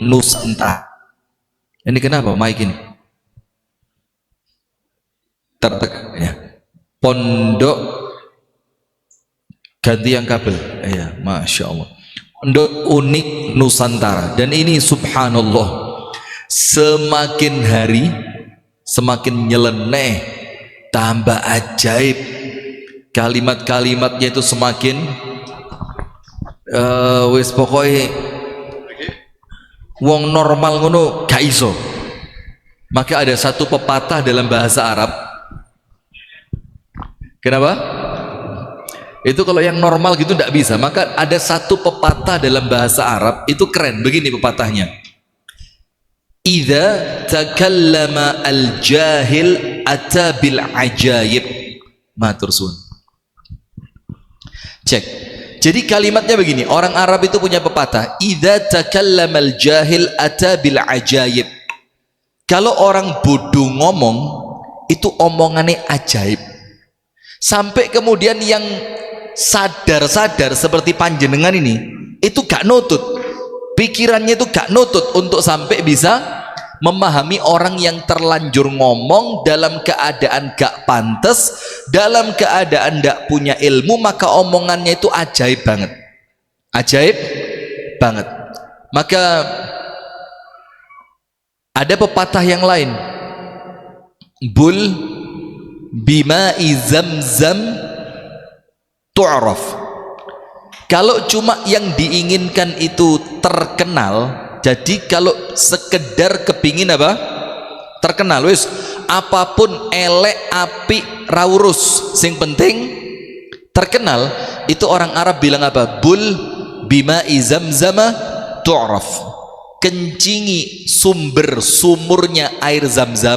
Nusantara. Ini kenapa mic ini? Tertekan ya. Pondok ganti yang kabel. Ya, Masya Allah. Pondok unik Nusantara. Dan ini subhanallah, semakin hari semakin nyeleneh, tambah ajaib. Kalimat-kalimatnya itu semakin wis pokoknya wong normal ngono gak iso. Maka ada satu pepatah dalam bahasa Arab. Kenapa? Itu kalau yang normal gitu tidak bisa. Maka ada satu pepatah dalam bahasa Arab, itu keren. Begini pepatahnya: Idza takallama al-jahil ata bil ajaib. Matur suwun. Cek. Jadi kalimatnya begini, orang Arab itu punya pepatah, idza takallama al-jahil ata bil ajaib. Kalau orang bodoh ngomong, itu omongannya ajaib. Sampai kemudian yang sadar-sadar seperti panjenengan ini, itu gak nutut. Pikirannya itu gak nutut untuk sampai bisa memahami orang yang terlanjur ngomong dalam keadaan gak pantas, dalam keadaan gak punya ilmu, maka omongannya itu ajaib banget. Ajaib banget. Maka ada pepatah yang lain, bul bima'i zamzam tu'raf. Kalau cuma yang diinginkan itu terkenal, jadi kalau sekedar kepingin apa? Terkenal, wis apapun elek api raurus, sing penting terkenal. Itu orang Arab bilang apa? Bul bima'i zamzama tu'raf. Kencingi sumurnya air zam-zam,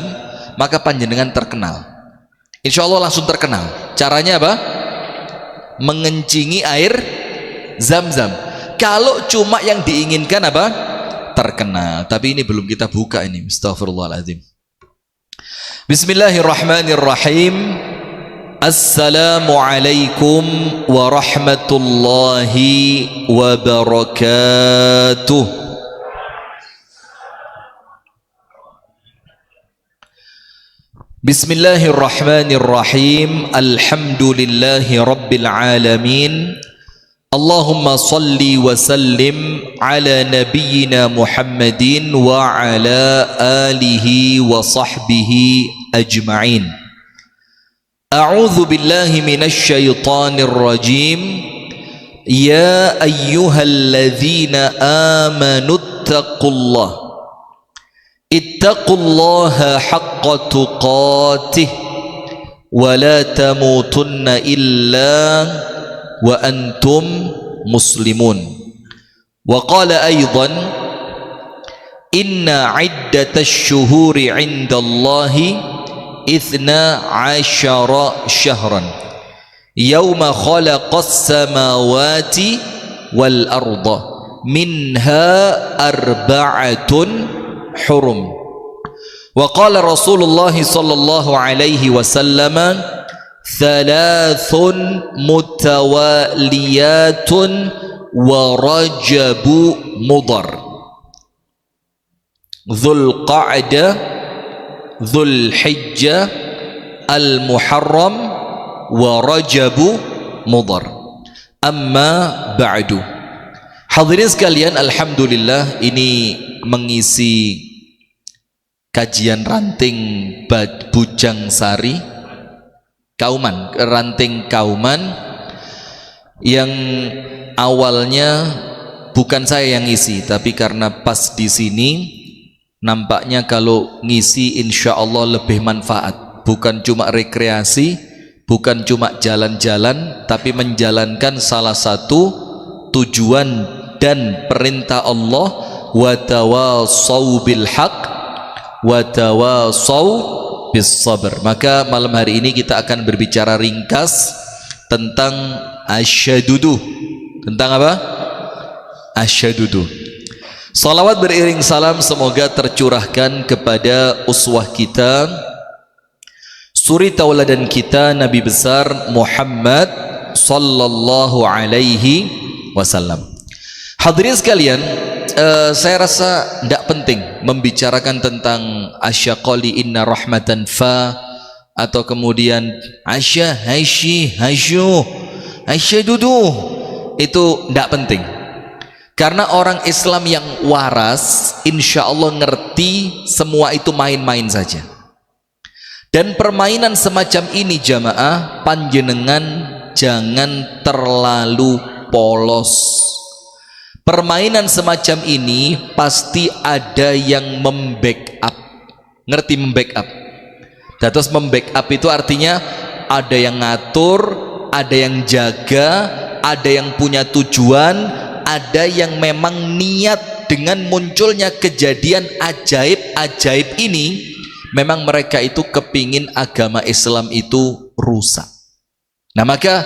maka panjenengan terkenal. Insya Allah langsung terkenal. Caranya apa? Mengencingi air zam-zam. Kalau cuma yang diinginkan apa? Terkenal. Tapi ini belum kita buka ini. Astagfirullahaladzim. Bismillahirrahmanirrahim. Assalamualaikum warahmatullahi wabarakatuh. Bismillahirrahmanirrahim. Alhamdulillahi rabbil alamin. Allahumma salli wa sallim ala nabiyyina Muhammadin wa ala alihi wa sahbihi ajma'in. A'udzu billahi minasy syaithanir rajim. Ya ayyuhalladzina amanu taqullaha ittaqullaha haqqa tuqatih wa la tamutunna illa wa antum muslimun. Wa qala aydan inna iddatash syuhuri 'indallahi 12 syahran yawma khalaqas samawati wal arda minha arba'atun hurum. Wa qala Rasulullah sallallahu alaihi wasallam thalathun mutawaliyatun wa rajabu mudar. Dzul qa'dah, dzul hijjah, al muharram, wa rajabu mudar. Amma ba'du. Hadirin sekalian, alhamdulillah ini mengisi kajian ranting Bujang Sari Kauman, ranting Kauman, yang awalnya bukan saya yang ngisi, tapi karena pas di sini nampaknya kalau ngisi insya Allah lebih manfaat, bukan cuma rekreasi, bukan cuma jalan-jalan, tapi menjalankan salah satu tujuan dan perintah Allah, wa tawassaw bil haq wa tawassaw bis sabr. Maka malam hari ini kita akan berbicara ringkas tentang asyadudu. Tentang apa? Asyadudu. Salawat beriring salam semoga tercurahkan kepada uswah kita, suri tauladan kita, Nabi besar Muhammad sallallahu alaihi wasallam. Hadirin sekalian, saya rasa tidak penting membicarakan tentang asyaqali inna rahmatan fa, atau kemudian asya haisy hasyu asya dudu, itu tidak penting. Karena orang Islam yang waras insya Allah ngerti semua itu main-main saja. Dan permainan semacam ini jamaah, panjenengan jangan terlalu polos. Permainan semacam ini pasti ada yang membackup. Ngerti membackup? Terus membackup itu artinya ada yang ngatur, ada yang jaga, ada yang punya tujuan, ada yang memang niat dengan munculnya kejadian ajaib-ajaib ini, memang mereka itu kepingin agama Islam itu rusak. Nah maka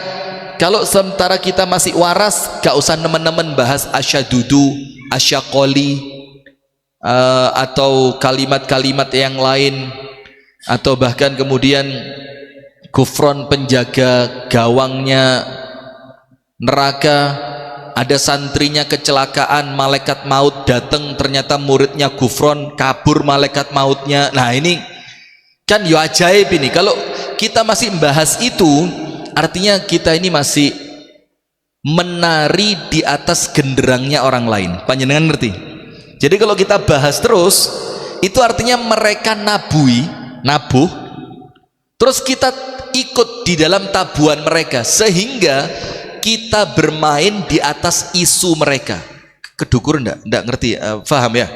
kalau sementara kita masih waras, gak usah nemen-nemen bahas asyadudu, asyaqoli, atau kalimat-kalimat yang lain, atau bahkan kemudian kufron, penjaga gawangnya neraka. Ada santrinya kecelakaan, malaikat maut datang, ternyata muridnya gufron, kabur malaikat mautnya. Nah ini kan ya ajaib ini. Kalau kita masih membahas itu, artinya kita ini masih menari di atas genderangnya orang lain. Panjenengan ngerti? Jadi kalau kita bahas terus, itu artinya mereka nabuh, terus kita ikut di dalam tabuhan mereka, sehingga kita bermain di atas isu mereka. Kedukur enggak ngerti, paham ya?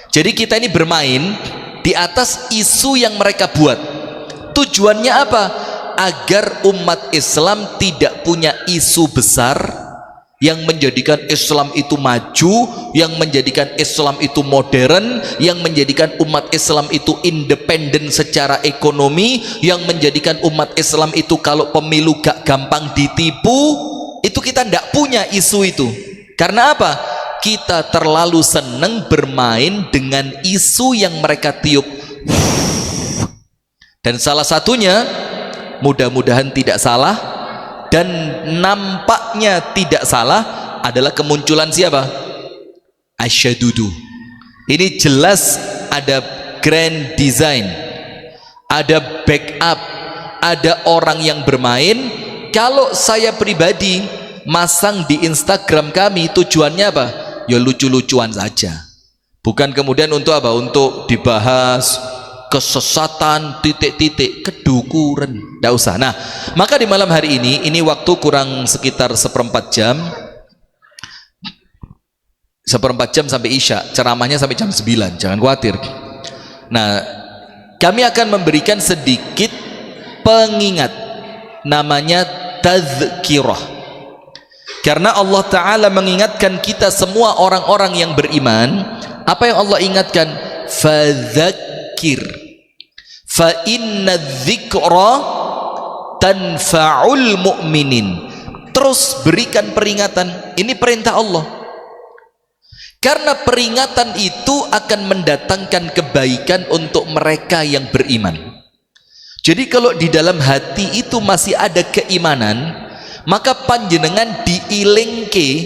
Jadi kita ini bermain di atas isu yang mereka buat. Tujuannya apa? Agar umat Islam tidak punya isu besar yang menjadikan Islam itu maju, yang menjadikan Islam itu modern, yang menjadikan umat Islam itu independen secara ekonomi, yang menjadikan umat Islam itu kalau pemilu gak gampang ditipu. Itu kita tidak punya isu itu. Karena apa? Kita terlalu senang bermain dengan isu yang mereka tiup. Dan salah satunya, mudah-mudahan tidak salah dan nampaknya tidak salah, adalah kemunculan siapa? Asyadudu. Ini jelas ada grand design, ada backup, ada orang yang bermain. Kalau saya pribadi masang di Instagram kami, tujuannya apa? Ya lucu-lucuan saja, bukan kemudian untuk apa? Untuk dibahas kesesatan, titik-titik, kedukuran, tidak usah. Nah maka di malam hari ini waktu kurang sekitar seperempat jam sampai Isya, ceramahnya sampai jam 9, jangan khawatir. Nah kami akan memberikan sedikit pengingat, namanya tazkirah. Karena Allah Ta'ala mengingatkan kita semua orang-orang yang beriman. Apa yang Allah ingatkan? Fadzakir fa inna dzikra tanfa'ul mu'minin. Terus berikan peringatan. Ini perintah Allah. Karena peringatan itu akan mendatangkan kebaikan untuk mereka yang beriman. Jadi kalau di dalam hati itu masih ada keimanan, maka panjenengan diilingke,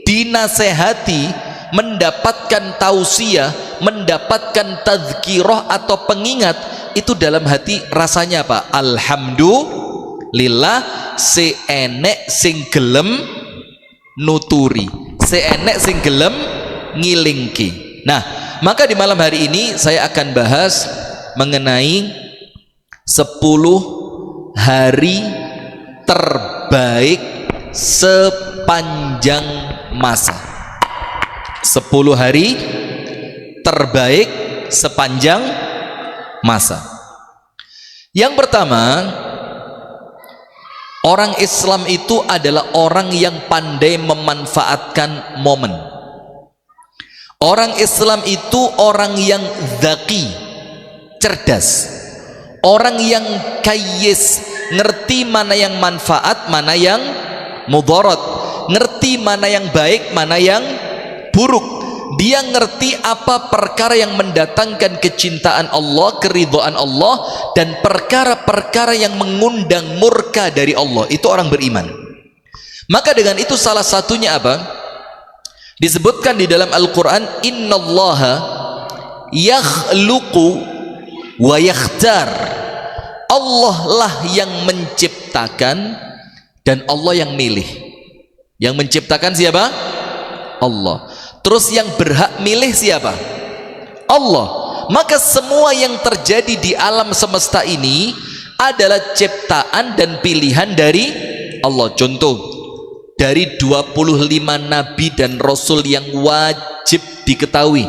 dinasehati, mendapatkan tausiah, mendapatkan tazkirah atau pengingat, itu dalam hati rasanya apa? Alhamdulillah, si enek sing gelem nuturi, si enek sing gelem ngilingke. Nah maka di malam hari ini saya akan bahas mengenai 10 hari terbaik sepanjang masa. 10 hari terbaik sepanjang masa. Yang pertama, orang Islam itu adalah orang yang pandai memanfaatkan momen. Orang Islam itu orang yang zaki, cerdas. Orang yang kayis, ngerti mana yang manfaat, mana yang mudarat, ngerti mana yang baik, mana yang buruk. Dia ngerti apa perkara yang mendatangkan kecintaan Allah, keridhaan Allah, dan perkara-perkara yang mengundang murka dari Allah. Itu orang beriman. Maka dengan itu salah satunya apa? Disebutkan di dalam Al-Quran, innallaha yakhluqu wa yakhtar. Allah lah yang menciptakan dan Allah yang milih. Yang menciptakan siapa? Allah. Terus yang berhak milih siapa? Allah. Maka semua yang terjadi di alam semesta ini adalah ciptaan dan pilihan dari Allah. Contoh, dari 25 nabi dan rasul yang wajib diketahui,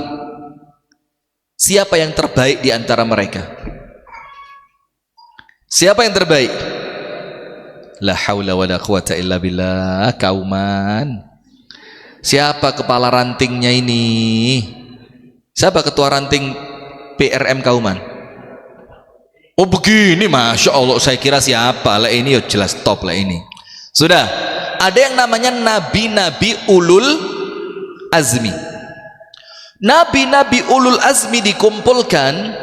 siapa yang terbaik di antara mereka? Siapa yang terbaik? La haula wala quwata illa billah. Kauman, siapa kepala rantingnya ini? Siapa ketua ranting PRM Kauman? Oh begini, Masya Allah, saya kira siapa lah ini. Ya jelas top lah ini. Sudah ada yang namanya nabi-nabi ulul azmi. Nabi-nabi ulul azmi dikumpulkan,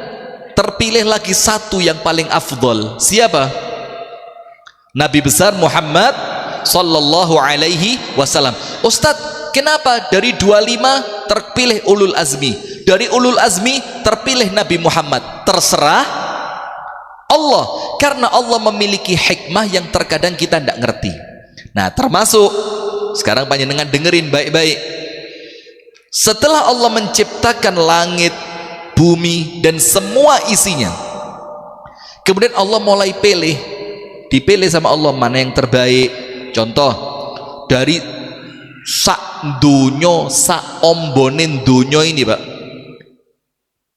terpilih lagi satu yang paling afdol. Siapa? Nabi besar Muhammad sallallahu alaihi wasallam. Ustadz, kenapa dari 25 terpilih ulul azmi, dari ulul azmi terpilih Nabi Muhammad? Terserah Allah, karena Allah memiliki hikmah yang terkadang kita tidak ngerti. Nah, termasuk sekarang panjenengan dengerin baik-baik. Setelah Allah menciptakan langit, bumi dan semua isinya, kemudian Allah mulai dipilih sama Allah mana yang terbaik. Contoh, dari sak dunyo, sak ombonin dunyo ini, Pak,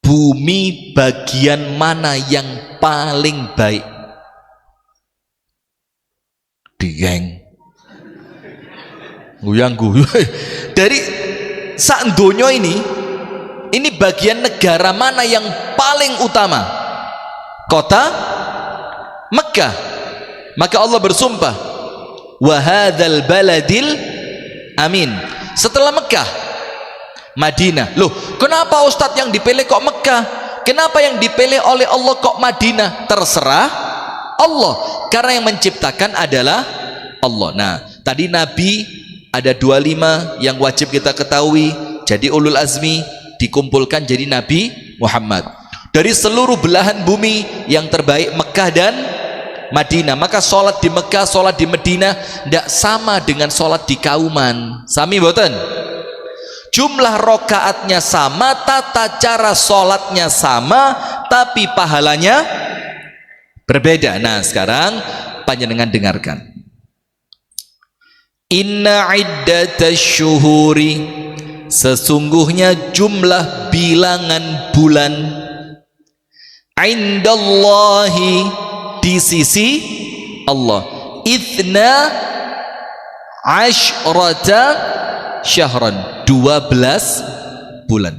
bumi bagian mana yang paling baik? Dieng guyang dari sak donya ini bagian negara mana yang paling utama? Kota Mekah. Maka Allah bersumpah, wa hadzal baladil amin. Setelah Mekah, Madinah. Loh, kenapa Ustadz yang dipilih kok Mekah? Kenapa yang dipilih oleh Allah kok Madinah? Terserah Allah, karena yang menciptakan adalah Allah. Nah, tadi Nabi ada 25 yang wajib kita ketahui, jadi ulul azmi, dikumpulkan jadi Nabi Muhammad. Dari seluruh belahan bumi yang terbaik Mekah dan Madinah. Maka sholat di Mekah, sholat di Madinah tidak sama dengan sholat di Kauman. Sami boten? Jumlah rokaatnya sama, tata cara sholatnya sama, tapi pahalanya berbeda. Nah, sekarang panjenengan dengarkan. Inna iddatasyuhuri, sesungguhnya jumlah bilangan bulan, indallahi, di sisi Allah, ithna asyrata syahran, 12 bulan.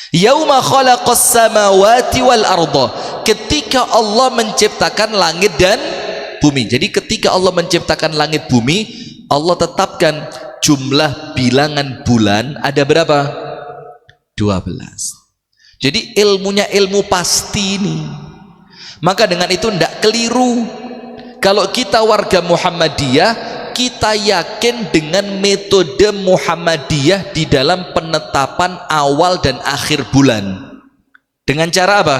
Yauma khalaqas samawati wal arda, ketika Allah menciptakan langit dan bumi. Jadi ketika Allah menciptakan langit bumi, Allah tetapkan jumlah bilangan bulan ada berapa? 12. Jadi ilmunya ilmu pasti ini. Maka dengan itu tidak keliru kalau kita warga Muhammadiyah, kita yakin dengan metode Muhammadiyah di dalam penetapan awal dan akhir bulan. Dengan cara apa?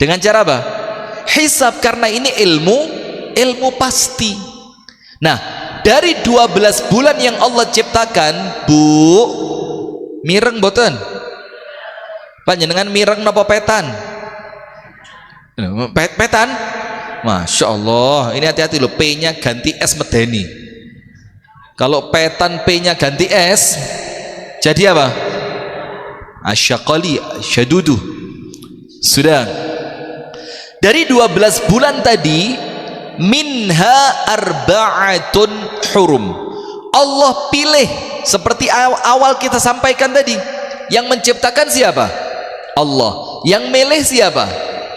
Dengan cara apa? Hisab, karena ini ilmu pasti. Nah, dari 12 bulan yang Allah ciptakan, Bu, mireng boten? Panjenengan mireng napa petan? Petan? Masya Allah, ini hati-hati loh, P-nya ganti S medeni. Kalau petan P-nya ganti S, jadi apa? Asyaqali, syadudu. Sudah. Dari 12 bulan tadi, minha arba'atun hurum, Allah pilih seperti awal kita sampaikan tadi. Yang menciptakan siapa? Allah. Yang milih siapa?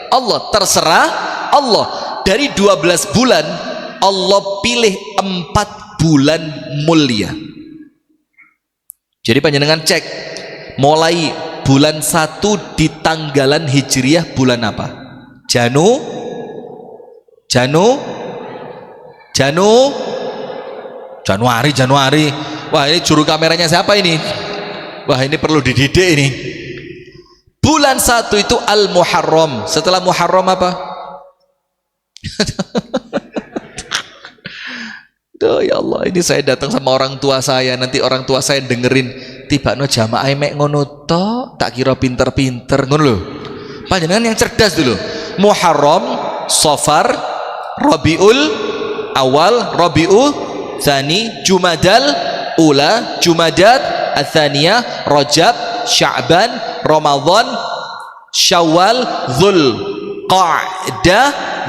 Allah. Terserah Allah. Dari 12 bulan Allah pilih 4 bulan mulia. Jadi panjenengan cek, mulai bulan 1 di tanggalan Hijriah bulan apa? Januari. Wah, ini juru kameranya siapa ini? Wah, ini perlu dididik ini. Bulan 1 itu Al-Muharram. Setelah Muharram apa? Duh, ya Allah, ini saya datang sama orang tua saya, nanti orang tua saya dengerin tiba no jamaah mek ngono to, tak kira pinter-pinter ngono lho. Panjenengan yang cerdas dulu. Muharram, Safar, Rabiul Awal, Rabiul Tsani, Jumadal Ula, Jumadat Atsaniyah, Rajab, Sya'ban, Ramadan, Syawal, Dzulqa'dah,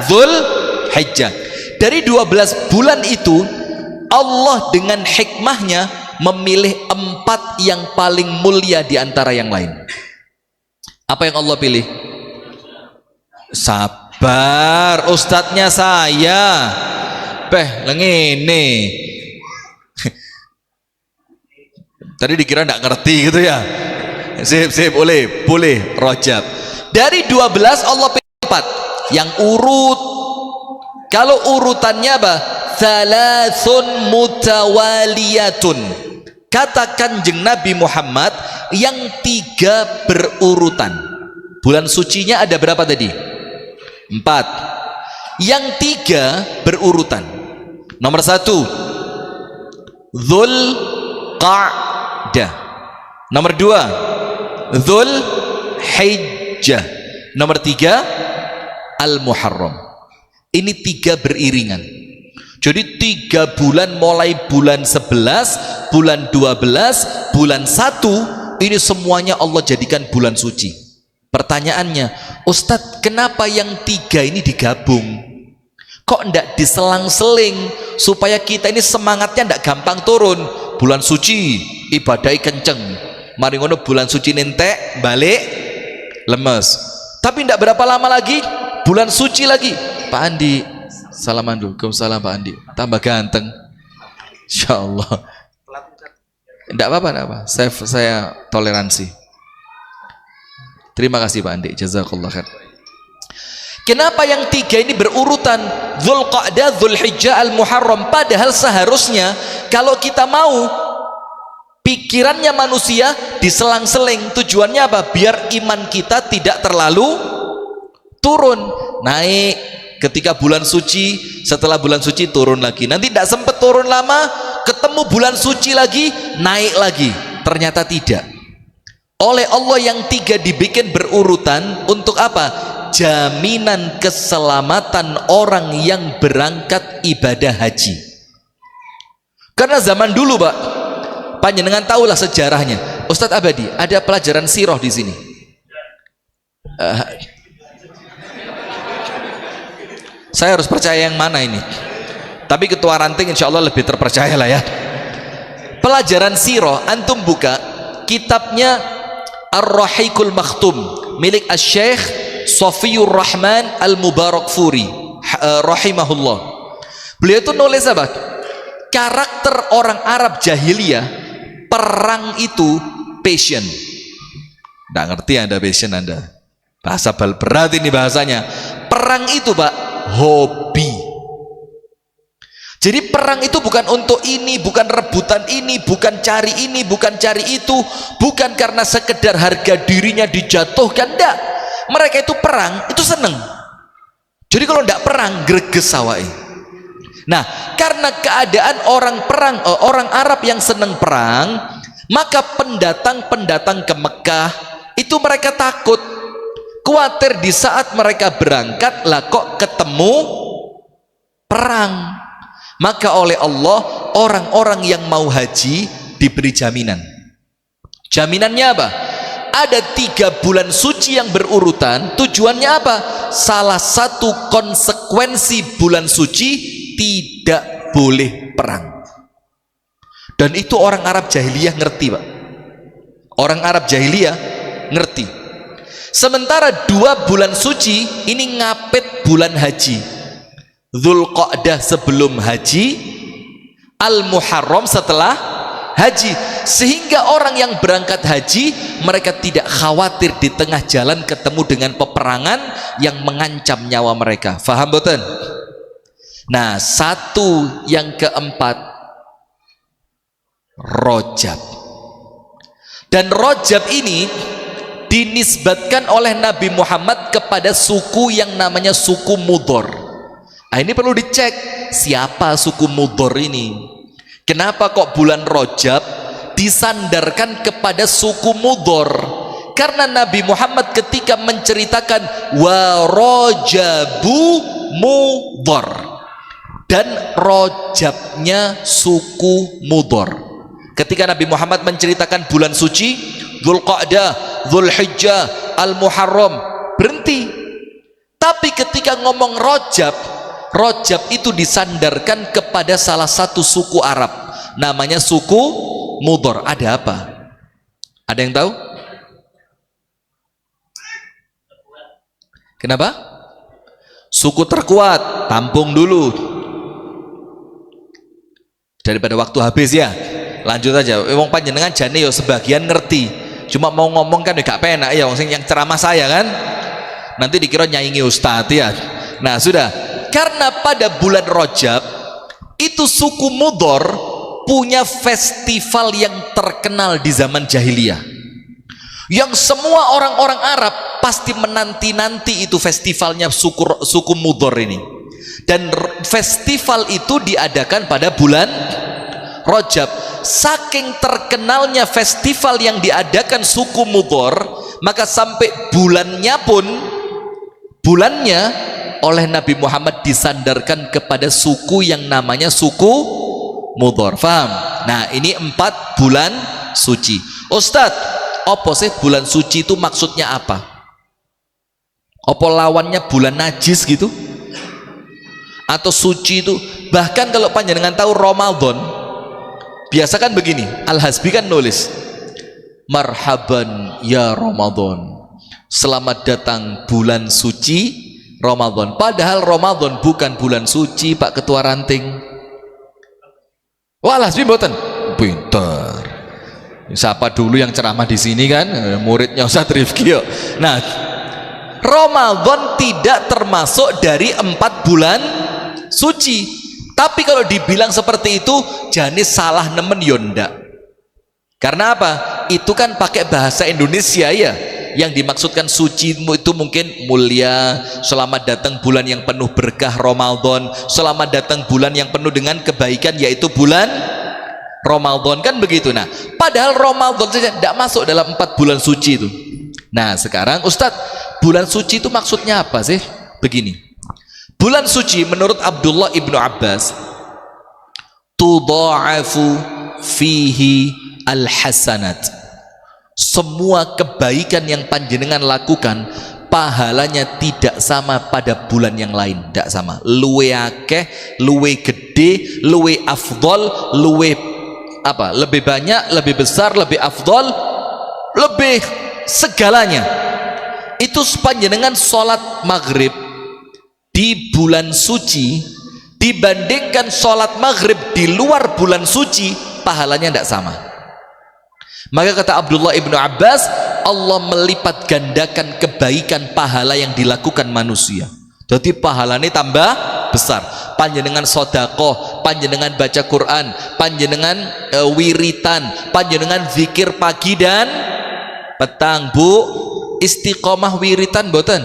Dzulhijjah. Dari 12 bulan itu Allah dengan hikmahnya memilih 4 yang paling mulia di antara yang lain. Apa yang Allah pilih? Sabar, ustadznya saya. Lengene. Tadi dikira enggak ngerti gitu ya. Sip, boleh Rajab. Dari 12 Allah pilih 4 yang urut. Kalau urutannya apa? Thalathun mutawaliyatun. Kata Kanjeng Nabi Muhammad yang 3 berurutan. Bulan sucinya ada berapa tadi? 4. Yang 3 berurutan. Nomor 1 Dzulqa'dah. Nomor 2 Dzulhijjah. Nomor 3 Al-Muharram. Ini 3 beriringan. Jadi 3 bulan, mulai bulan 11, bulan 12, bulan 1, ini semuanya Allah jadikan bulan suci. Pertanyaannya, Ustadz, kenapa yang 3 ini digabung? Kok enggak diselang-seling supaya kita ini semangatnya enggak gampang turun? Bulan suci ibadai kenceng, mari ngono bulan suci nentek balik lemes. Tapi enggak berapa lama lagi bulan suci lagi. Pak Andi, salaman dulu. Waalaikumsalam Pak Andi. Tambah ganteng. Insyaallah. Enggak apa-apa. Saya toleransi. Terima kasih Pak Andi. Jazakallah khair. Kenapa yang 3 ini berurutan? Dzulqa'dah, Dzulhijjah, Al-Muharram. Padahal seharusnya kalau kita mau, pikirannya manusia diselang-seling. Tujuannya apa? Biar iman kita tidak terlalu turun, naik. Ketika bulan suci, setelah bulan suci turun lagi. Nanti tidak sempat turun lama, ketemu bulan suci lagi, naik lagi. Ternyata tidak. Oleh Allah yang 3 dibikin berurutan untuk apa? Jaminan keselamatan orang yang berangkat ibadah haji. Karena zaman dulu, Pak, panjenengan tahulah sejarahnya. Ustadz Abadi, ada pelajaran sirah di sini. Saya harus percaya yang mana ini? Tapi ketua ranting insya Allah lebih terpercaya lah ya. Pelajaran sirah, antum buka kitabnya Ar-Rahiqul Makhtum milik Asy-Syaikh Shafiyur Rahman Al-Mubarakfuri rahimahullah. Beliau itu nulis apa? Karakter orang Arab jahiliyah, perang itu passion. Nggak ngerti Anda passion Anda? Bahasa bal berat ini bahasanya. Perang itu, Pak, hobi. Jadi perang itu bukan untuk ini, bukan rebutan ini, bukan cari ini, bukan cari itu, bukan karena sekedar harga dirinya dijatuhkan, enggak. Mereka itu perang itu seneng. Jadi kalau enggak perang greges awake. Nah, karena keadaan orang perang, orang Arab yang seneng perang, maka pendatang-pendatang ke Mekah itu mereka takut, khawatir di saat mereka berangkat lah kok ketemu perang. Maka oleh Allah orang-orang yang mau haji diberi jaminan. Jaminannya apa? Ada 3 bulan suci yang berurutan. Tujuannya apa? Salah satu konsekuensi bulan suci tidak boleh perang. Dan itu orang Arab jahiliyah ngerti, Pak. Orang Arab jahiliyah ngerti. Sementara 2 bulan suci ini ngapit bulan haji. Dzulqa'dah sebelum haji, Al-Muharram setelah haji, sehingga orang yang berangkat haji mereka tidak khawatir di tengah jalan ketemu dengan peperangan yang mengancam nyawa mereka. Faham boten? Nah, satu yang keempat, Rajab. Dan Rajab ini dinisbatkan oleh Nabi Muhammad kepada suku yang namanya suku Mudhar. Nah, ini perlu dicek siapa suku Mudhar ini. Kenapa kok bulan Rajab disandarkan kepada suku Mudhar? Karena Nabi Muhammad ketika menceritakan wa Rajabu Mudhar, dan Rajabnya suku Mudhar. Ketika Nabi Muhammad menceritakan bulan suci Dzulqa'dah, Dzulhijjah, Al-Muharram, berhenti. Tapi ketika ngomong Rajab, Rajab itu disandarkan kepada salah satu suku Arab, namanya suku Mudhar. Ada apa? Ada yang tahu? Kenapa? Suku terkuat. Tampung dulu daripada waktu habis ya. Lanjut aja. Wong panjenengan jane yo sebagian ngerti, cuma mau ngomong kan gak penak ya, wong sing yang ceramah saya kan nanti dikira nyaingi ustadz ya. Nah sudah, karena pada bulan Rajab itu suku Mudhar punya festival yang terkenal di zaman jahiliyah, yang semua orang-orang Arab pasti menanti-nanti itu festivalnya suku Mudhar ini. Dan festival itu diadakan pada bulan Rajab. Saking terkenalnya festival yang diadakan suku Mudhar, maka sampai bulannya oleh Nabi Muhammad disandarkan kepada suku yang namanya suku Mudhar. Faham? Nah ini 4 bulan suci. Ustadz, apa sih bulan suci itu maksudnya apa? Apa lawannya bulan najis gitu? Atau suci itu? Bahkan kalau panjenengan tahu Ramadan, biasa kan begini, Al-Hasbi kan nulis marhaban ya Ramadan, selamat datang bulan suci Ramadan. Padahal Ramadan bukan bulan suci, Pak Ketua Ranting. Wah, Al-Hasbi mboten pinter. Siapa dulu yang ceramah di sini kan? Muridnya Ustaz Rifki. Nah, Ramadan tidak termasuk dari 4 bulan suci. Tapi kalau dibilang seperti itu jane salah nemen yonda. Karena apa? Itu kan pakai bahasa Indonesia ya. Yang dimaksudkan suci itu mungkin mulia, selamat datang bulan yang penuh berkah Ramadan, selamat datang bulan yang penuh dengan kebaikan yaitu bulan Ramadan, kan begitu. Nah padahal Ramadan saja tidak masuk dalam 4 bulan suci itu. Nah sekarang Ustadz, bulan suci itu maksudnya apa sih? Begini, bulan suci menurut Abdullah ibnu Abbas, tudha'afu fihi al-hasanat, semua kebaikan yang panjenengan lakukan pahalanya tidak sama pada bulan yang lain, tidak sama, luwe akeh, luwe gede, luwe afdol, luwe apa, lebih banyak, lebih besar, lebih afdol, lebih segalanya. Itu panjenengan sholat maghrib di bulan suci dibandingkan sholat maghrib di luar bulan suci, pahalanya tidak sama. Maka kata Abdullah ibnu Abbas, Allah melipat gandakan kebaikan pahala yang dilakukan manusia, jadi pahalanya tambah besar. Panjenengan sodakoh, panjenengan baca Quran, panjenengan wiritan, panjenengan zikir pagi dan petang. Bu, istiqomah wiritan boten?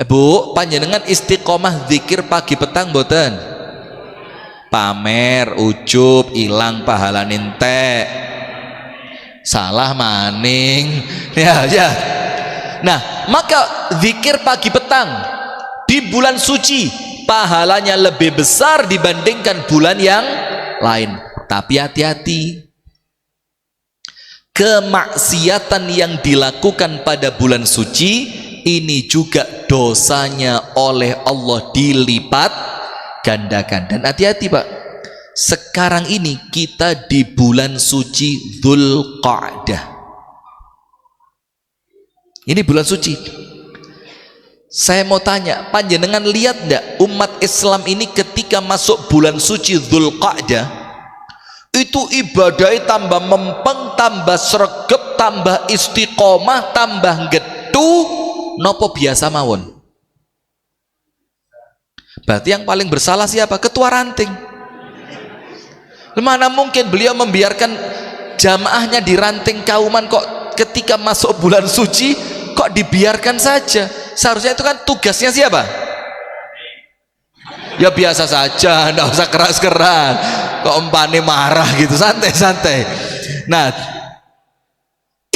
Bu, panjenengan istiqomah zikir pagi petang boten? Pamer, ujub, ilang pahala nintek, salah maning ya. Nah maka zikir pagi petang di bulan suci pahalanya lebih besar dibandingkan bulan yang lain. Tapi hati-hati, kemaksiatan yang dilakukan pada bulan suci ini juga dosanya oleh Allah dilipat gandakan. Dan hati-hati Pak, sekarang ini kita di bulan suci Dzulqa'dah, ini bulan suci. Saya mau tanya, panjenengan lihat enggak umat Islam ini ketika masuk bulan suci Dzulqa'dah itu ibadahnya tambah mempeng, tambah sregep, tambah istiqomah, tambah getu, nopo biasa mawon? Berarti yang paling bersalah siapa? Ketua Ranting. Mana mungkin beliau membiarkan jamaahnya di ranting kauman, kok ketika masuk bulan suci kok dibiarkan saja? Seharusnya itu kan tugasnya siapa? Ya biasa saja, enggak usah keras-keras. Kok empane marah gitu, santai-santai. Nah,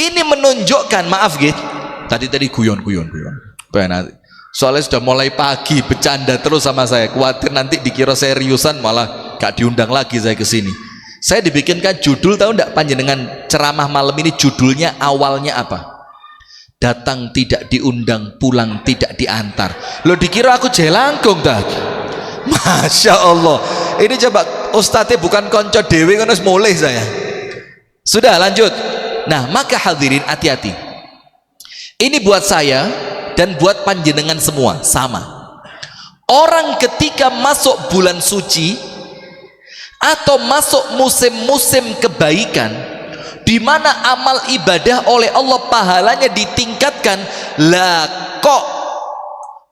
ini menunjukkan, maaf gitu. Tadi guyon. Soalnya sudah mulai pagi bercanda terus sama saya. Khawatir nanti dikira seriusan, malah gak diundang lagi saya ke sini. Saya dibikinkan judul, tahu enggak panjenengan ceramah malam ini judulnya awalnya apa? Datang tidak diundang, pulang tidak diantar. Lo dikira aku jelangkung dah. Masya Allah, ini coba ustadznya bukan konco dewe kan mulai saya. Sudah lanjut. Nah, maka hadirin hati-hati. Ini buat saya dan buat panjenengan semua sama. Orang ketika masuk bulan suci atau masuk musim-musim kebaikan di mana amal ibadah oleh Allah pahalanya ditingkatkan, lah kok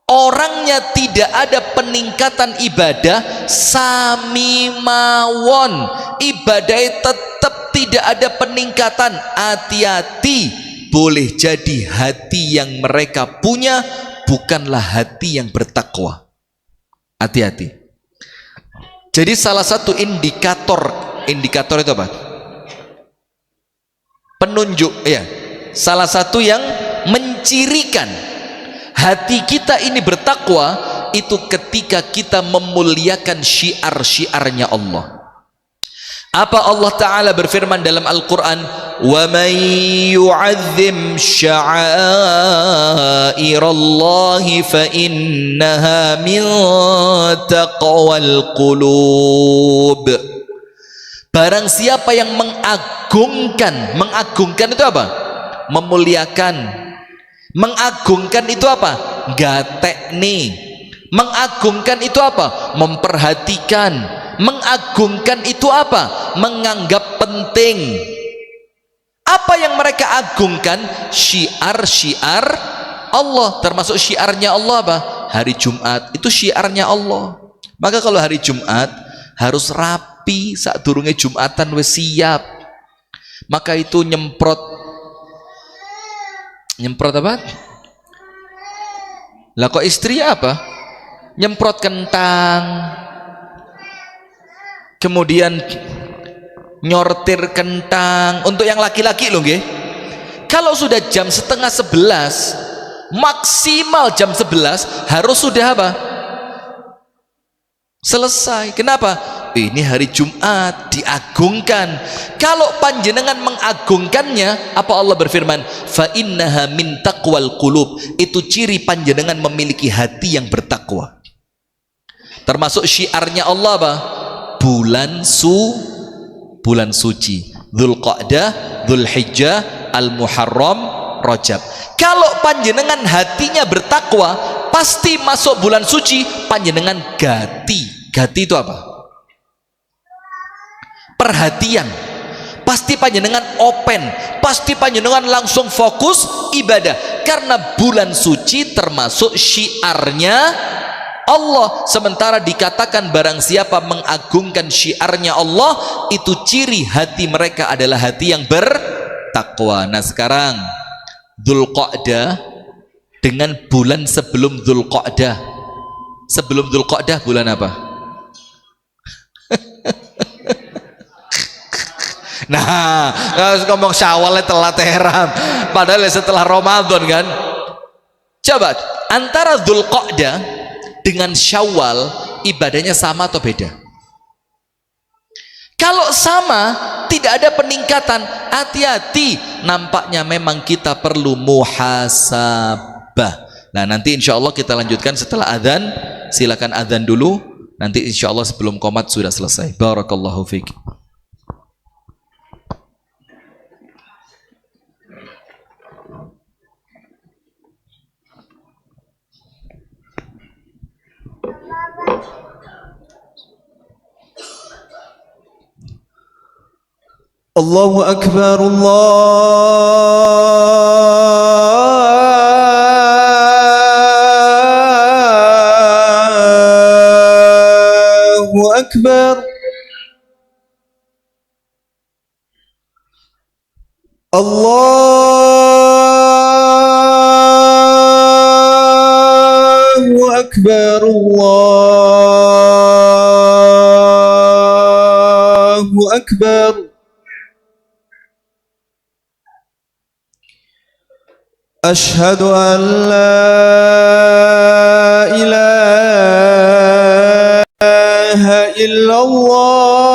orangnya tidak ada peningkatan ibadah, sami mawon, ibadahnya tetap tidak ada peningkatan. Hati-hati, boleh jadi hati yang mereka punya bukanlah hati yang bertakwa. Hati-hati. Jadi salah satu indikator itu apa? Penunjuk, ya. Salah satu yang mencirikan hati kita ini bertakwa itu ketika kita memuliakan syiar-syiarnya Allah. Apa Allah Ta'ala berfirman dalam Al-Quran, wa man yu'azzim sya'airallahi fa innaha min taqwal qulub. Barang siapa yang mengagungkan itu apa? Memuliakan. Mengagungkan itu apa? Gatekni. Mengagungkan itu apa? Memperhatikan. Mengagungkan itu apa? Menganggap penting. Apa yang mereka agungkan? Syiar-syiar Allah. Termasuk syiarnya Allah apa? Hari Jumat itu syiarnya Allah. Maka kalau hari Jumat harus rapi, saat durungnya Jumatan wis siap. Maka itu nyemprot apa? Lah kok istri apa? Nyemprot kentang, kemudian nyortir kentang. Untuk yang laki-laki loh nggih. Kalau sudah jam 10:30, maksimal jam 11 harus sudah apa? Selesai. Kenapa? Ini hari Jumat, diagungkan. Kalau panjenengan mengagungkannya, apa Allah berfirman? Fa innaha min taqwal qulub. Itu ciri panjenengan memiliki hati yang bertakwa. Termasuk syiarnya Allah apa? Bulan suci. Dzulqa'dah, Dzulhijjah, Al-Muharram, Rajab. Kalau panjenengan hatinya bertakwa, pasti masuk bulan suci panjenengan gati. Gati itu apa? Perhatian. Pasti panjenengan open, pasti panjenengan langsung fokus ibadah, karena bulan suci termasuk syiarnya Allah. Sementara dikatakan barang siapa mengagungkan syiarnya Allah, itu ciri hati mereka adalah hati yang bertakwa. Nah sekarang Dzulqa'dah dengan bulan sebelum Dzulqa'dah. Sebelum Dzulqa'dah bulan apa? Nah, harus ngomong Syawalnya telat heran. Padahal setelah Ramadan kan. Coba antara Dzulqa'dah dengan Syawal ibadahnya sama atau beda? Kalau sama, tidak ada peningkatan. Hati-hati, nampaknya memang kita perlu muhasabah. Nah nanti insya Allah kita lanjutkan setelah adzan. Silakan adzan dulu. Nanti insya Allah sebelum qomat sudah selesai. Barakallahu fiik. Allahu Akbar, Allahu Akbar. Allahu Akbar, Allahu Akbar. Ashhadu an la ilaha illallah.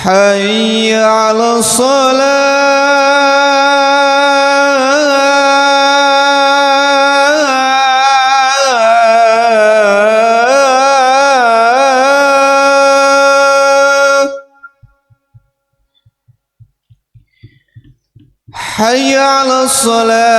حي على الصلاة حي على الصلاة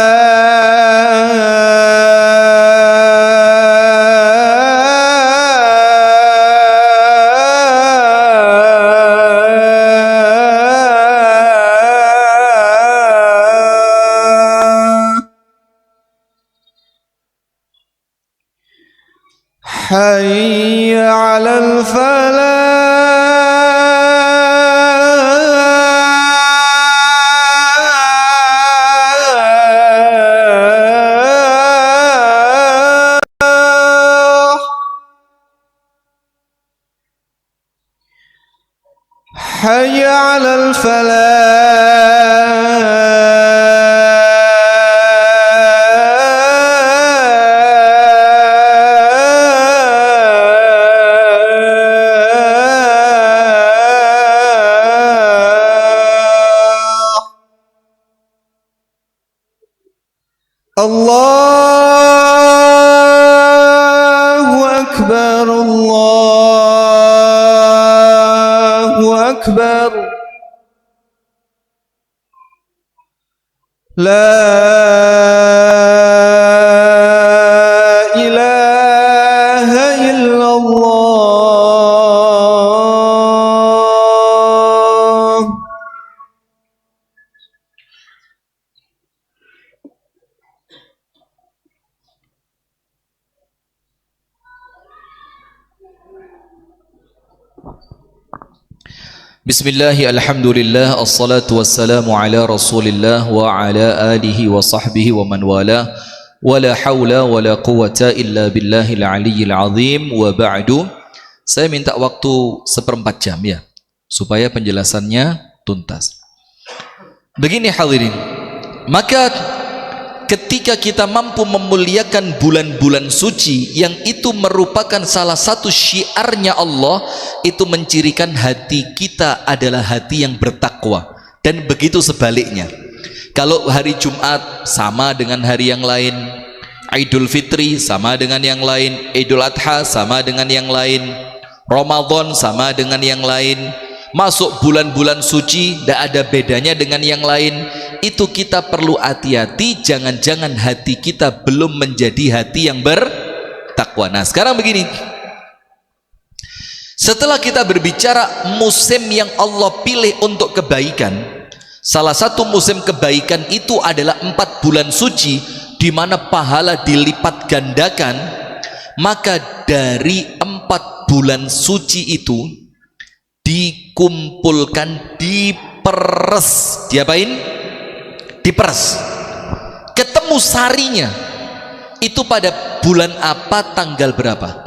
حي على الفلاح حي على الفلاح. الله أكبر، الله أكبر. لا إله إلا الله. Bismillah, alhamdulillah, assalatu wassalamu ala rasulillah wa ala alihi wa sahbihi wa man wala wa la hawla wa la quwata illa billahil aliyyil azim wa ba'du. Saya minta waktu 1/4 jam ya, supaya penjelasannya tuntas. Begini hadirin, maka ketika kita mampu memuliakan bulan-bulan suci yang itu merupakan salah satu syiarnya Allah, itu mencirikan hati kita adalah hati yang bertakwa. Dan begitu sebaliknya, kalau hari Jumat sama dengan hari yang lain, Idul Fitri sama dengan yang lain, Idul Adha sama dengan yang lain, Ramadan sama dengan yang lain, masuk bulan-bulan suci tidak ada bedanya dengan yang lain, itu kita perlu hati-hati, jangan-jangan hati kita belum menjadi hati yang bertakwa. Nah sekarang begini, setelah kita berbicara musim yang Allah pilih untuk kebaikan, salah satu musim kebaikan itu adalah 4 bulan suci di mana pahala dilipat gandakan. Maka dari 4 bulan suci itu dikumpulkan, diperes. Diapain? Diperes. Ketemu sarinya itu pada bulan apa, tanggal berapa?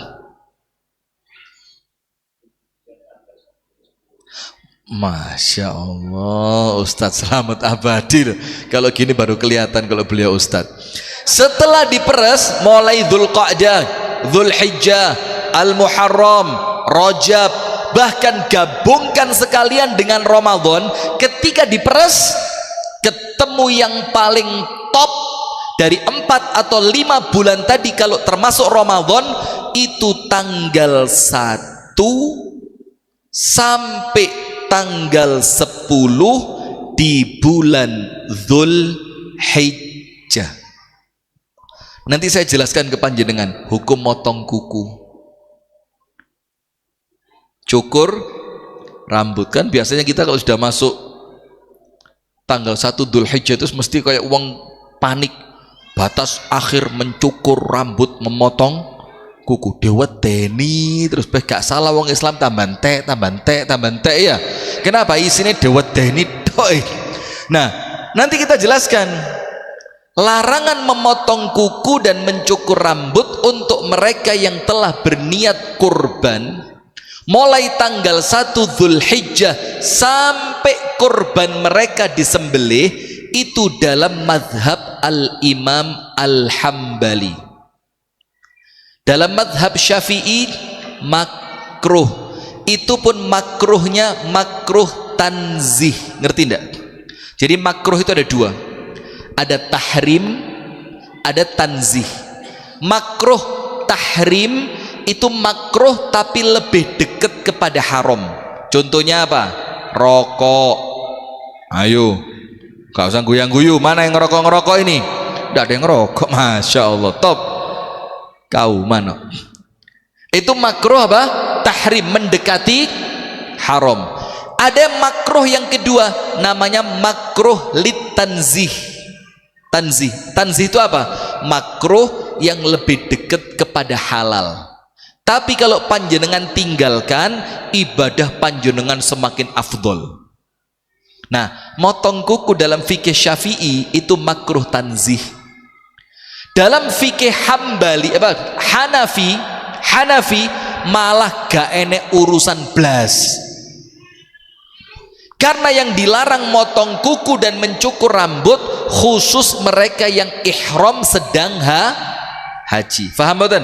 Masya Allah, Ustadz selamat abadi loh. Kalau gini baru kelihatan kalau beliau Ustadz. Setelah diperes, mulai Dzulqa'dah, Dzulhijjah, Al-Muharram, Rajab, bahkan gabungkan sekalian dengan Ramadan. Ketika diperes, ketemu yang paling top dari 4 atau 5 bulan tadi, kalau termasuk Ramadan, itu tanggal 1 sampai tanggal 10 di bulan Dzulhijjah. Nanti saya jelaskan ke panjenengan hukum motong kuku, cukur rambut. Kan biasanya kita kalau sudah masuk tanggal 1 Dzulhijjah itu mesti kayak uang panik, batas akhir mencukur rambut, memotong kuku. Dewedeni terus gak salah wong Islam tambahan teh ya. Kenapa isinya dewedeni doi? Nah, nanti kita jelaskan larangan memotong kuku dan mencukur rambut untuk mereka yang telah berniat kurban mulai tanggal 1 Dzulhijjah sampai kurban mereka disembelih, itu dalam mazhab Al-Imam Al-Hambali. Dalam mazhab Syafi'i makruh. Itu pun makruhnya makruh tanzih. Ngerti enggak? Jadi makruh itu ada 2. Ada tahrim, ada tanzih. Makruh tahrim itu makruh tapi lebih dekat kepada haram. Contohnya apa? Rokok. Ayo, gak usah guyang-guyu. Mana yang ngerokok-ngerokok ini? Tidak ada yang ngerokok. Masya Allah, top. Kau mana? Itu makruh apa? Tahrim, mendekati haram. Ada makruh yang kedua, namanya makruh litanzih. Tanzih itu apa? Makruh yang lebih dekat kepada halal. Tapi kalau panjenengan tinggalkan, ibadah panjenengan semakin afdol. Nah, motong kuku dalam fikih Syafi'i itu makruh tanzih. Dalam fikih Hambali, Hanafi malah gak enek urusan blas. Karena yang dilarang motong kuku dan mencukur rambut khusus mereka yang ihram sedang haji. Faham betul?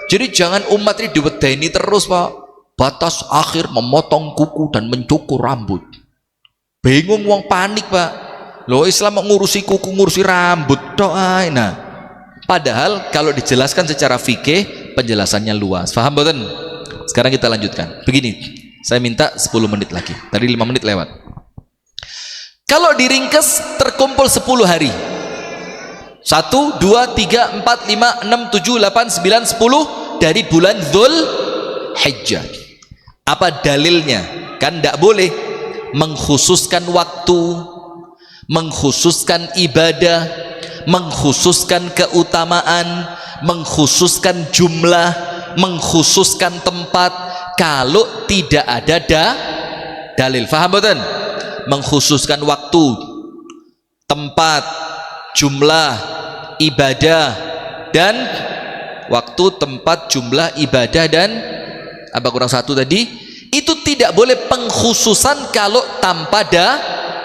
Jadi jangan umat ini diwedeni terus, Pak. Batas akhir memotong kuku dan mencukur rambut. Bingung, wong panik, Pak. Loh, Islam mau ngurusi kuku, ngurusi rambut tok ae. Nah, padahal kalau dijelaskan secara fikih penjelasannya luas. Faham betul? Sekarang kita lanjutkan. Begini. Saya minta 10 menit lagi. Tadi 5 menit lewat. Kalau diringkes terkumpul 10 hari. 1, 2, 3, 4, 5, 6, 7, 8, 9, 10 dari bulan Dzulhijjah. Apa dalilnya? Kan tidak boleh mengkhususkan waktu, mengkhususkan ibadah, mengkhususkan keutamaan, mengkhususkan jumlah, mengkhususkan tempat kalau tidak ada dalil. Faham betul? Mengkhususkan waktu, tempat, jumlah, ibadah, dan waktu, tempat, jumlah, ibadah, dan apa kurang satu tadi? Itu tidak boleh pengkhususan kalau tanpa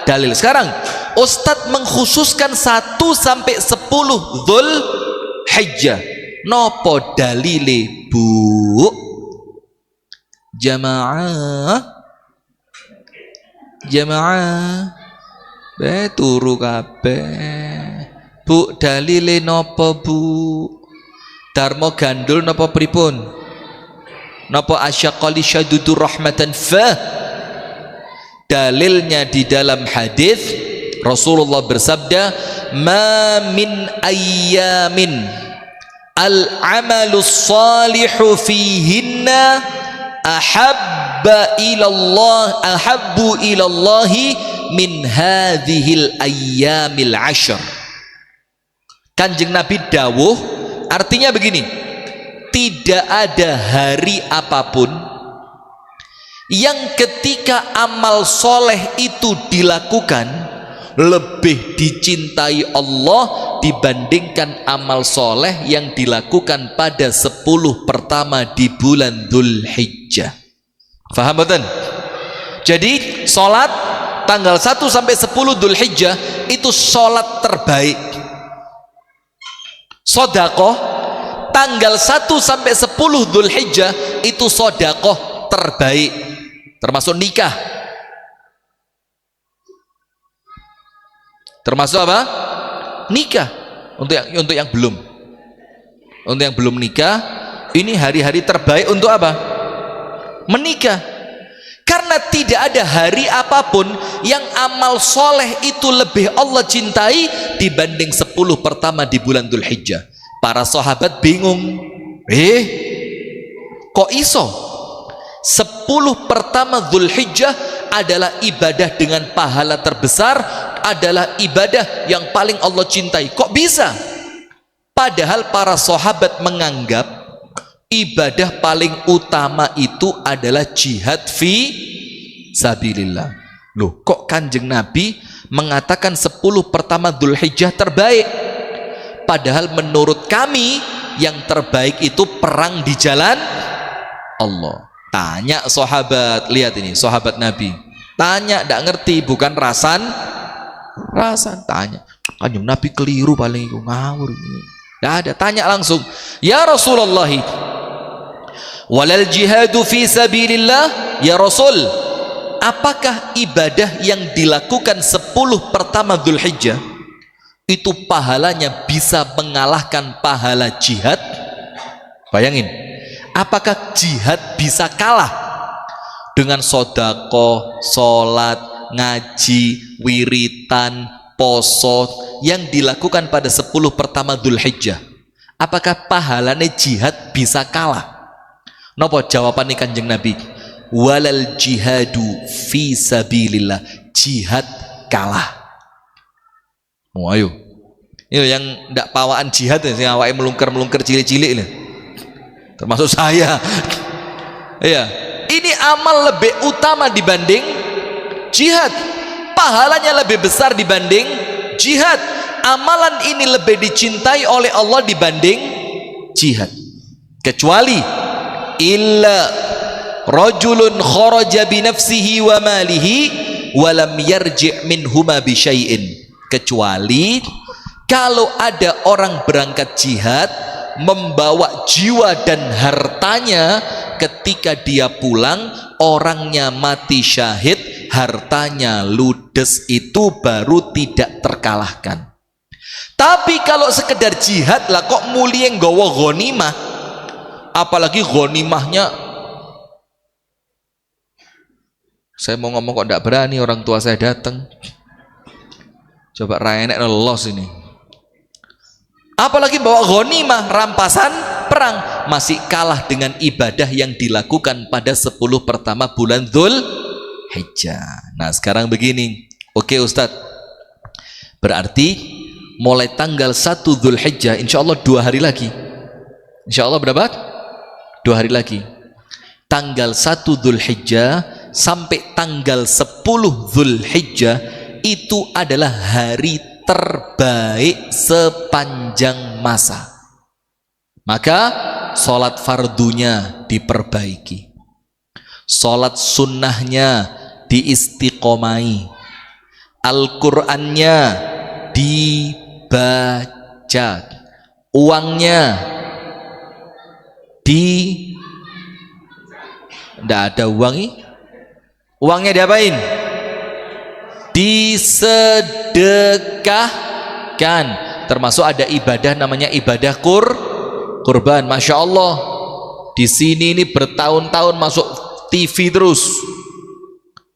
dalil. Sekarang Ustadz mengkhususkan 1 sampai 10 Dzulhijjah. Nopo dalile, Bu? Jamaah turu kabeh. Bu, dalile napa, Bu? Darmo gandul napa pripun? Napa asyaqali syadudur rahmatan fa? Dalilnya di dalam hadis Rasulullah bersabda, "Ma min ayyamin al-amalus salihu fihinna ahabbu ilallahi min hadhil ayyamil 'ashr." Kanjeng Nabi dawuh, artinya begini, tidak ada hari apapun yang ketika amal soleh itu dilakukan lebih dicintai Allah dibandingkan amal soleh yang dilakukan pada 10 pertama di bulan Dzul Hijjah. Faham betul? Jadi sholat tanggal 1 sampai 10 Dzul Hijjah itu sholat terbaik. Sodakoh tanggal 1 sampai 10 Dzul Hijjah itu sodakoh terbaik, termasuk nikah. Termasuk apa? Nikah. Untuk yang belum. Untuk yang belum nikah, ini hari-hari terbaik untuk apa? Menikah. Karena tidak ada hari apapun yang amal soleh itu lebih Allah cintai dibanding 10 pertama di bulan Dzul Hijjah. Para sahabat bingung. Kok iso? 10 pertama Dzul Hijjah adalah ibadah dengan pahala terbesar, adalah ibadah yang paling Allah cintai. Kok bisa? Padahal para sahabat menganggap ibadah paling utama itu adalah jihad fi sabilillah. Loh, kok Kanjeng Nabi mengatakan 10 pertama Dzul Hijjah terbaik? Padahal menurut kami yang terbaik itu perang di jalan Allah. Tanya sahabat, lihat ini sahabat Nabi. Tanya, tidak ngerti, bukan rasan, tanya. Kanjeng Nabi keliru paling itu, ngawur. Tidak ada, tanya langsung. Ya Rasulullah, walal jihadu fi sabilillah, ya Rasul, apakah ibadah yang dilakukan 10 pertama Dzul Hijjah itu pahalanya bisa mengalahkan pahala jihad? Bayangin, apakah jihad bisa kalah dengan sodako, sholat, ngaji, wiritan, poso yang dilakukan pada 10 pertama Dzul Hijjah? Apakah pahalanya jihad bisa kalah? Napa jawabannya Kanjeng Nabi? Walal jihadu fi sabilillah, jihad kalah. Ayo. Ini yang ndak pawaan jihad yang awake melungker-melungker cilik-cilik ini. Termasuk saya. Iya. Ini amal lebih utama dibanding jihad. Pahalanya lebih besar dibanding jihad. Amalan ini lebih dicintai oleh Allah dibanding jihad. Kecuali illa rajulun kharaja bi nafsihi wa malihi wa lam yarji' minhuma bi syai'in. Kecuali kalau ada orang berangkat jihad membawa jiwa dan hartanya, ketika dia pulang orangnya mati syahid, hartanya ludes, itu baru tidak terkalahkan. Tapi kalau sekedar jihad lah kok mulia nggawa ghanimah, apalagi ghanimahnya, saya mau ngomong kok tidak berani, orang tua saya datang. Coba rayenek lolos ini. Apalagi bawa ghanimah, rampasan perang, masih kalah dengan ibadah yang dilakukan pada 10 pertama bulan Dzul Hijjah. Nah sekarang begini, oke Ustadz, berarti mulai tanggal 1 Dzul Hijjah insya Allah 2 hari lagi. Insya Allah berapa? 2 hari lagi. Tanggal 1 Dzul Hijjah sampai tanggal 10 Dzul Hijjah itu adalah hari terbaik sepanjang masa. Maka sholat fardunya diperbaiki, sholat sunnahnya diistiqomai, Al-Qur'annya dibaca, uangnya tidak ada uangnya diapain? Disedekahkan. Termasuk ada ibadah namanya ibadah kurban. Masya Allah, di sini ini bertahun-tahun masuk TV terus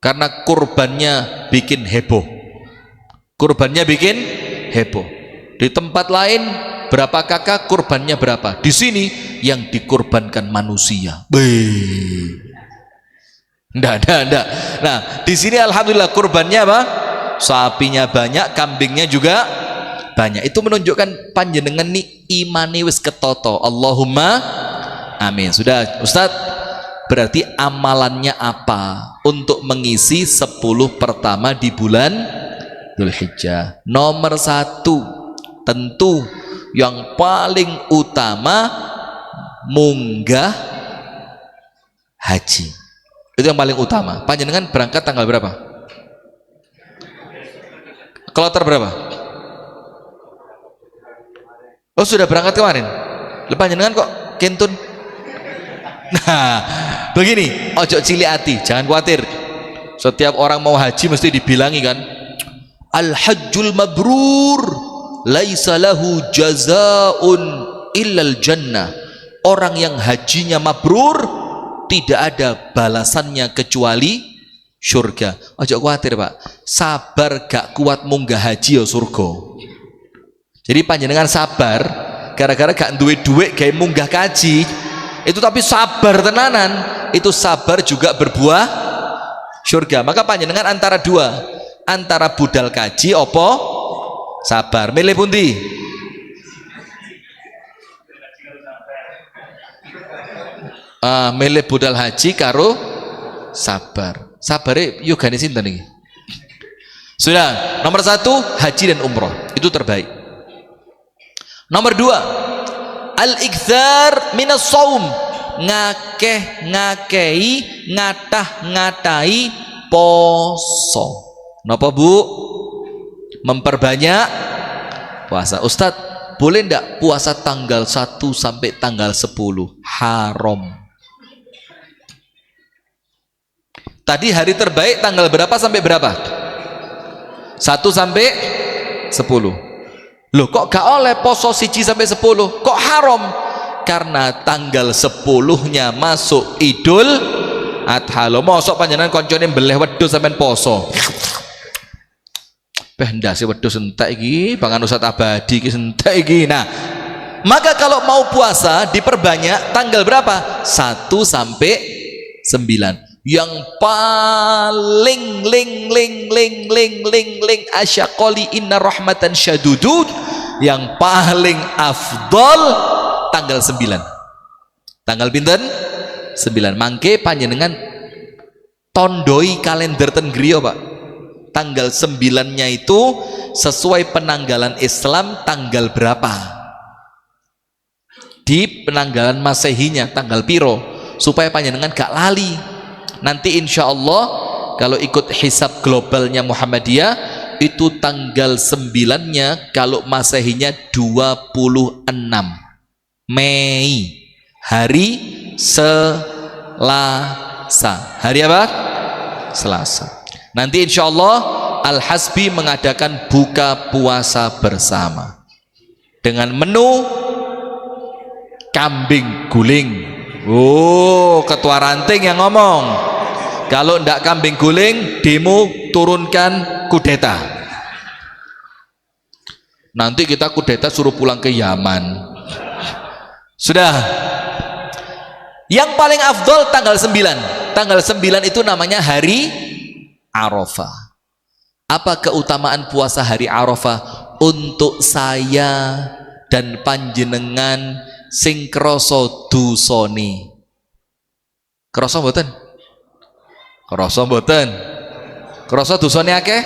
karena kurbannya bikin heboh. Di tempat lain berapa kakak kurbannya berapa, di sini yang dikurbankan manusia. Enggak. Nah, di sini alhamdulillah kurbannya apa? Sapinya banyak, kambingnya juga banyak. Itu menunjukkan panjenengan nih imane wis ketoto. Allahumma amin. Sudah, Ustaz, Berarti amalannya apa untuk mengisi 10 pertama di bulan Dzulhijjah? Nomor 1, tentu yang paling utama munggah haji. Itu yang paling utama. Panjenengan berangkat tanggal berapa? Kloter berapa? Oh, sudah berangkat kemarin. Lepas panjenengan kok kentun. Nah, begini, ojo cilik hati, jangan khawatir. Setiap orang mau haji mesti dibilangi kan, al-hajjul mabrur laisa lahu jazaun illal jannah. Orang yang hajinya mabrur tidak ada balasannya kecuali surga. Ojo khawatir Pak, sabar gak kuat munggah haji ya surga. Jadi panjenengan sabar, gara-gara gak duwe duit gawe munggah kaji, itu tapi sabar tenanan, itu sabar juga berbuah surga. Maka panjenengan antara dua, antara budal kaji opo sabar, milih pundi? Milih budal haji karo sabar. Sabare yogane sinten iki? Sudah, nomor 1 haji dan umroh, itu terbaik. Nomor 2, al-ikthar minas saum, ngakei ngatah-ngatai poso. Napa Bu? Memperbanyak puasa. Ustadz, boleh ndak puasa tanggal 1 sampai tanggal 10? Haram. Tadi hari terbaik tanggal berapa sampai berapa? 1 sampai 10. Loh, kok gak oleh poso 1 sampai 10? Kok haram? Karena tanggal 10-nya masuk Idul Adha. Lho, mosok panjenengan koncone mbeleh wedhus sampean poso. Ndase wedhus entek iki, pangan Ustaz Abadi iki entek iki. Nah, maka kalau mau puasa diperbanyak tanggal berapa? 1 sampai 9. Yang paling ling asyaqali inna rahmatan syadudud, yang paling afdol tanggal 9. Tanggal pinten? 9. Mangke panjenengan tondoi kalender ten griya Pak. Tanggal 9-nya itu sesuai penanggalan Islam tanggal berapa? Di penanggalan Masehinya tanggal piro, supaya panjenengan gak lali. Nanti insya Allah kalau ikut hisab globalnya Muhammadiyah itu tanggal 9-nya kalau Masehinya 26 Mei, hari Selasa. Hari apa? Selasa. Nanti insya Allah Al-Hasbi mengadakan buka puasa bersama dengan menu kambing guling. Oh, ketua ranting yang ngomong. Kalau ndak kambing guling, demo turunkan kudeta. Nanti kita kudeta suruh pulang ke Yaman. Sudah. Yang paling afdol tanggal 9. Tanggal 9 itu namanya hari Arafah. Apa keutamaan puasa hari Arafah? Untuk saya dan panjenengan sing krasa dusane. Krasa mboten? Krasa mboten? Krasa dusane akeh?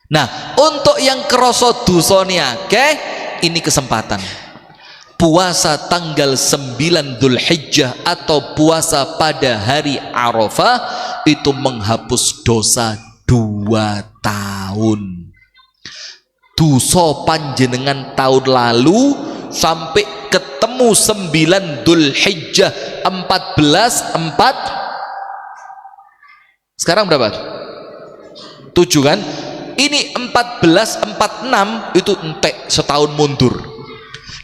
Nah, untuk yang krasa dusane akeh, ini kesempatan. Puasa tanggal 9 Dzulhijjah atau puasa pada hari Arafah itu menghapus dosa 2 tahun. Dosa panjenengan tahun lalu sampai ketemu 9 Dzulhijjah 14 sekarang berapa? 7 kan? Ini 1446 itu entek setahun mundur.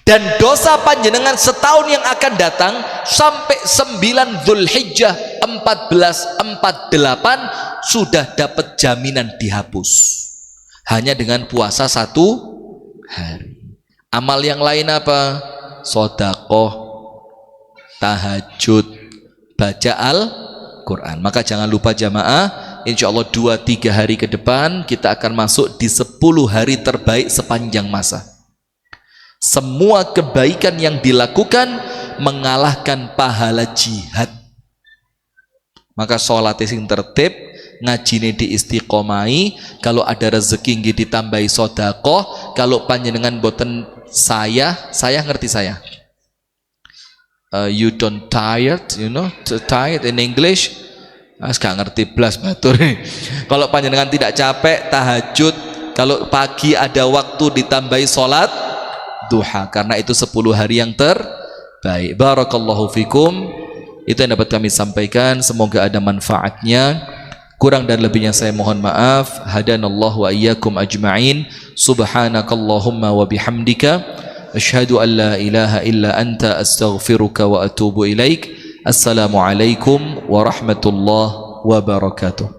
Dan dosa panjenengan setahun yang akan datang sampai 9 Dzulhijjah 1448 sudah dapat jaminan dihapus. Hanya dengan puasa 1 hari. Amal yang lain apa? Sodakoh, tahajud, baca Al-Quran. Maka jangan lupa jamaah, insya Allah 2-3 hari ke depan kita akan masuk di 10 hari terbaik sepanjang masa. Semua kebaikan yang dilakukan mengalahkan pahala jihad. Maka sholat sing tertib, ngajine diistiqomai, kalau ada rezeki nggih ditambahi sedekah, kalau panjenengan boten saya ngerti saya. You don't tired, you know, tired in English. Gak ngerti blas batur. Kalau panjenengan tidak capek tahajud, kalau pagi ada waktu ditambahi sholat duha, karena itu 10 hari yang terbaik. Barakallahu fikum. Itu yang dapat kami sampaikan, semoga ada manfaatnya. Kurang dan lebihnya saya mohon maaf. Hadanallahu wa iyyakum ajma'in. Subhanakallahumma wa bihamdika asyhadu an la ilaha illa anta astaghfiruka wa atubu ilaik. Assalamualaikum warahmatullahi wabarakatuh.